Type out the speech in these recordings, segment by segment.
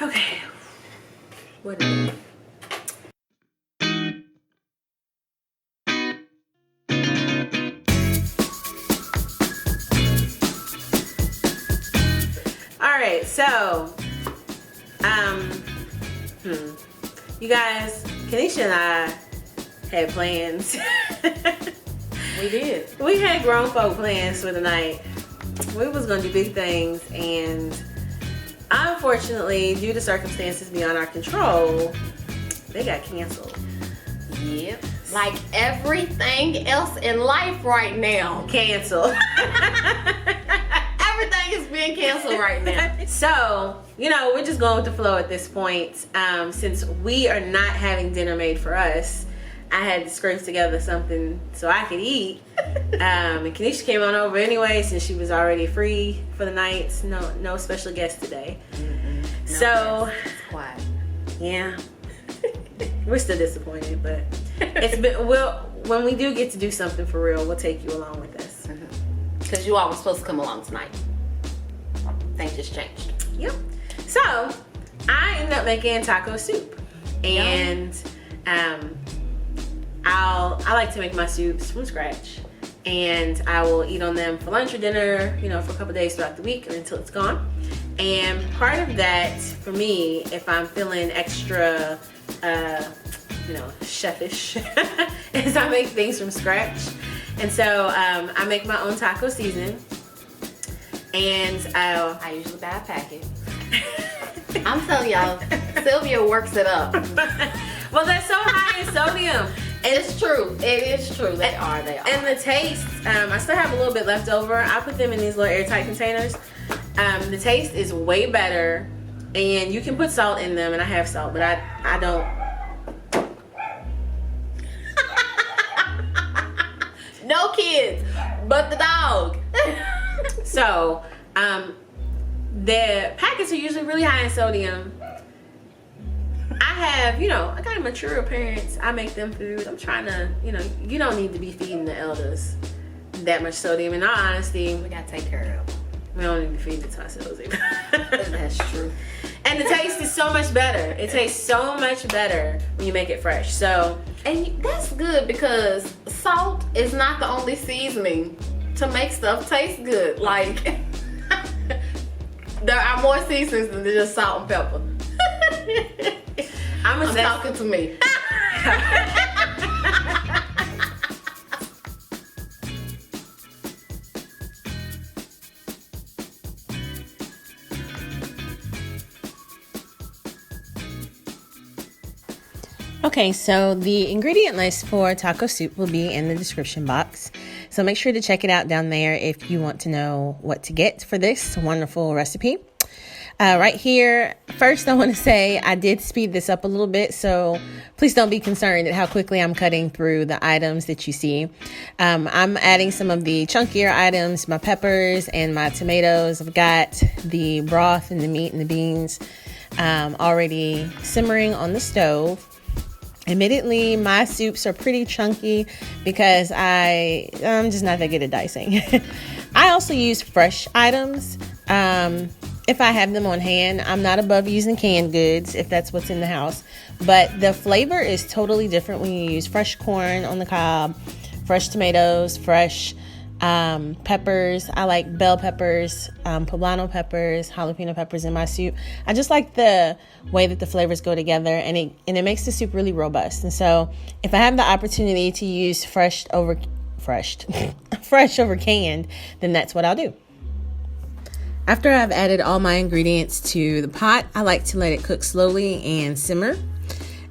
Okay. What is it? Alright, so you guys, Kenesha and I had plans. We did. We had grown folk plans for the night. We was gonna do big things, and unfortunately, due to circumstances beyond our control, they got canceled. Yep. Like everything else in life right now. Canceled. Everything is being canceled right now. So, we're just going with the flow at this point. Since we are not having dinner made for us, I had to scrape together something so I could eat. And Kenesha came on over anyway, since she was already free for the night. No special guest today. No, So, it's quiet. Yeah. We're still disappointed, but when we do get to do something for real, we'll take you along with us. Because you all were supposed to come along tonight. Things just changed. Yep. So I ended up making taco soup, and I like to make my soups from scratch, and I will eat on them for lunch or dinner, for a couple days throughout the week or until it's gone. And part of that for me, if I'm feeling extra chefish, is I make things from scratch. And so I make my own taco seasoning, and I usually buy a packet. I'm telling y'all, Sylvia works it up. Well, they're so high in sodium. And it's true. It is true. They are. And the taste, I still have a little bit left over. I put them in these little airtight containers. The taste is way better, and you can put salt in them, and I have salt, but I don't. No kids, but the dog. So, the packets are usually really high in sodium. I have, I got mature parents. I make them food. I'm trying to, you don't need to be feeding the elders that much sodium. In all honesty, we gotta take care of them. We don't need to feed it to ourselves either. That's true. And the taste is so much better. It tastes so much better when you make it fresh. So, and that's good, because salt is not the only seasoning to make stuff taste good. Like, there are more seasonings than just salt and pepper. I'm talking to me. Okay, so the ingredient list for taco soup will be in the description box. So make sure to check it out down there if you want to know what to get for this wonderful recipe. Right here, first I want to say I did speed this up a little bit, so please don't be concerned at how quickly I'm cutting through the items that you see. I'm adding some of the chunkier items, my peppers and my tomatoes. I've got the broth and the meat and the beans already simmering on the stove. Admittedly, my soups are pretty chunky because I'm just not that good at dicing. I also use fresh items if I have them on hand. I'm not above using canned goods if that's what's in the house. But the flavor is totally different when you use fresh corn on the cob, fresh tomatoes, fresh peppers. I like bell peppers, poblano peppers, jalapeno peppers in my soup. I just like the way that the flavors go together, and it makes the soup really robust. And so if I have the opportunity to use fresh over canned, then that's what I'll do. After I've added all my ingredients to the pot, I like to let it cook slowly and simmer.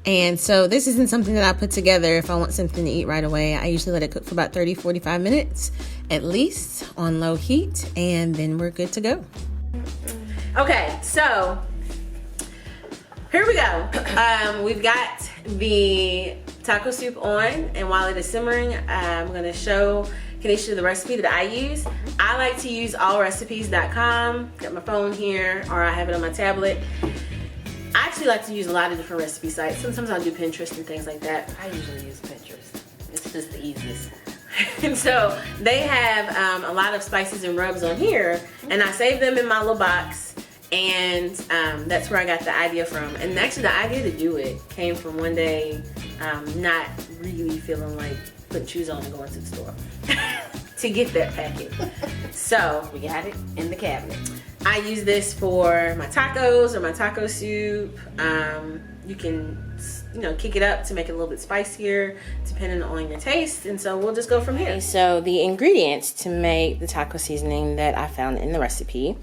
And so this isn't something that I put together if I want something to eat right away. I usually let it cook for about 30-45 minutes at least on low heat, and then we're good to go. Okay, so here we go. We've got the taco soup on, and while it is simmering, I'm going to show Kenesha the recipe that I use. I like to use allrecipes.com. Got my phone here, or I have it on my tablet. I actually like to use a lot of different recipe sites. Sometimes I'll do Pinterest and things like that. I usually use Pinterest. It's just the easiest. And so they have a lot of spices and rubs on here, and I save them in my little box. And that's where I got the idea from. And actually the idea to do it came from one day not really feeling like putting shoes on and going to the store to get that packet. So We got it in the cabinet. I use this for my tacos or my taco soup. You can, kick it up to make it a little bit spicier depending on your taste. And so we'll just go from here. So the ingredients to make the taco seasoning that I found in the recipe,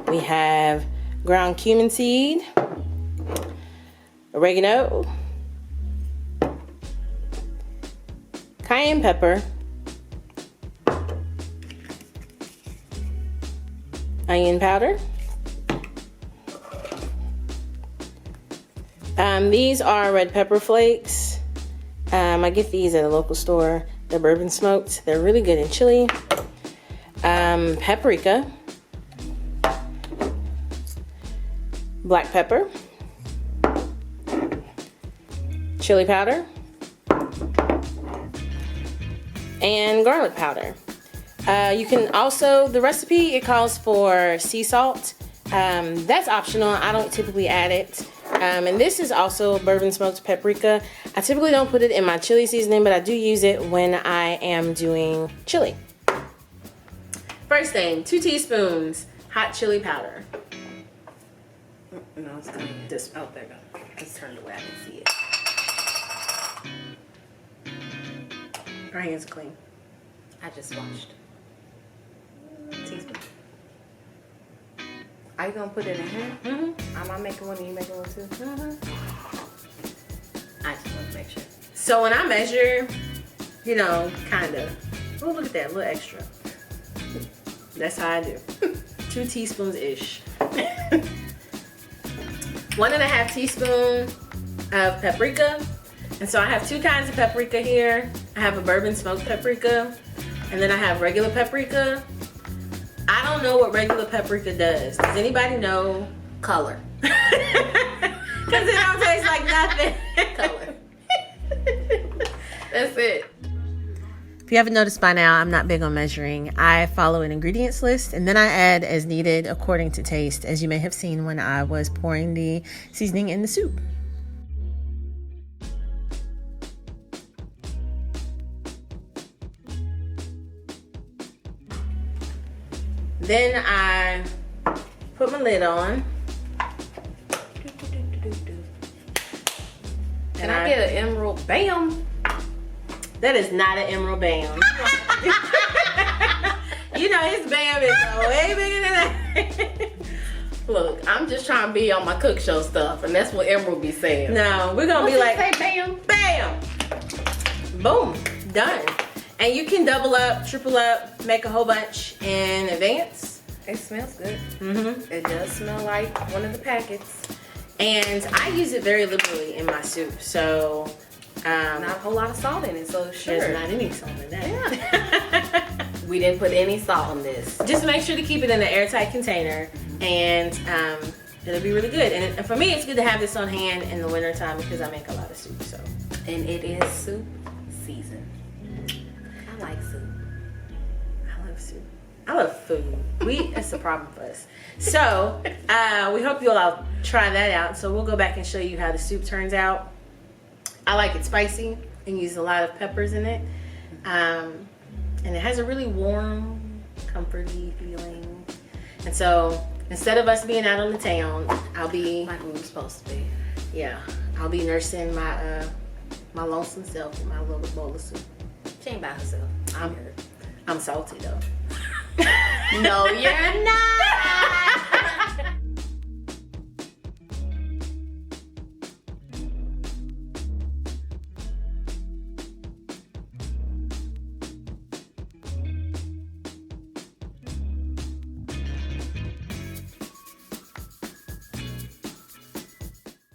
we have ground cumin seed, oregano, cayenne pepper, onion powder. These are red pepper flakes. I get these at a local store. They're bourbon smoked. They're really good in chili. Paprika, black pepper, chili powder, and garlic powder. You can also, the recipe, it calls for sea salt. That's optional. I don't typically add it. And this is also bourbon smoked paprika. I typically don't put it in my chili seasoning, but I do use it when I am doing chili. First thing, 2 teaspoons hot chili powder. No, it's clean. This, oh, there you go. Let's turn it the way I can see it. Our hands are clean. I just washed. Teaspoon. Are you gonna put it in here? Mm-hmm. Am I making one and you making one too? Mm-hmm. I just want to make sure. So when I measure, kind of. Oh, look at that, a little extra. That's how I do. 2 teaspoons-ish. 1.5 teaspoons of paprika. And so I have 2 kinds of paprika here. I have a bourbon smoked paprika, and then I have regular paprika. I don't know what regular paprika does. Does anybody know? Color. Because it don't taste like nothing. Color. That's it. If you haven't noticed by now, I'm not big on measuring. I follow an ingredients list and then I add as needed according to taste, as you may have seen when I was pouring the seasoning in the soup. Then I put my lid on. Can I get an emerald bam? That is not an emerald bam. His bam is way bigger than that. Look, I'm just trying to be on my cook show stuff, and that's what Emerald be saying. No, we're gonna be like, say bam, bam, boom, done. And you can double up, triple up, make a whole bunch in advance. It smells good. Mm-hmm. It does smell like one of the packets. And I use it very liberally in my soup, so not a whole lot of salt in it, so sure. There's not any salt in that. Yeah. We didn't put any salt in this. Just make sure to keep it in an airtight container, and it'll be really good. And for me, it's good to have this on hand in the wintertime because I make a lot of soup. So, and it is soup season. I like soup. I love soup. I love food. It's a problem for us. So we hope you'll all try that out. So we'll go back and show you how the soup turns out. I like it spicy and use a lot of peppers in it. And it has a really warm, comforty feeling. And so instead of us being out on the town, I'll be like we were supposed to be. Yeah, I'll be nursing my my lonesome self with my little bowl of soup. She ain't by herself. I'm salty though. No, you're not.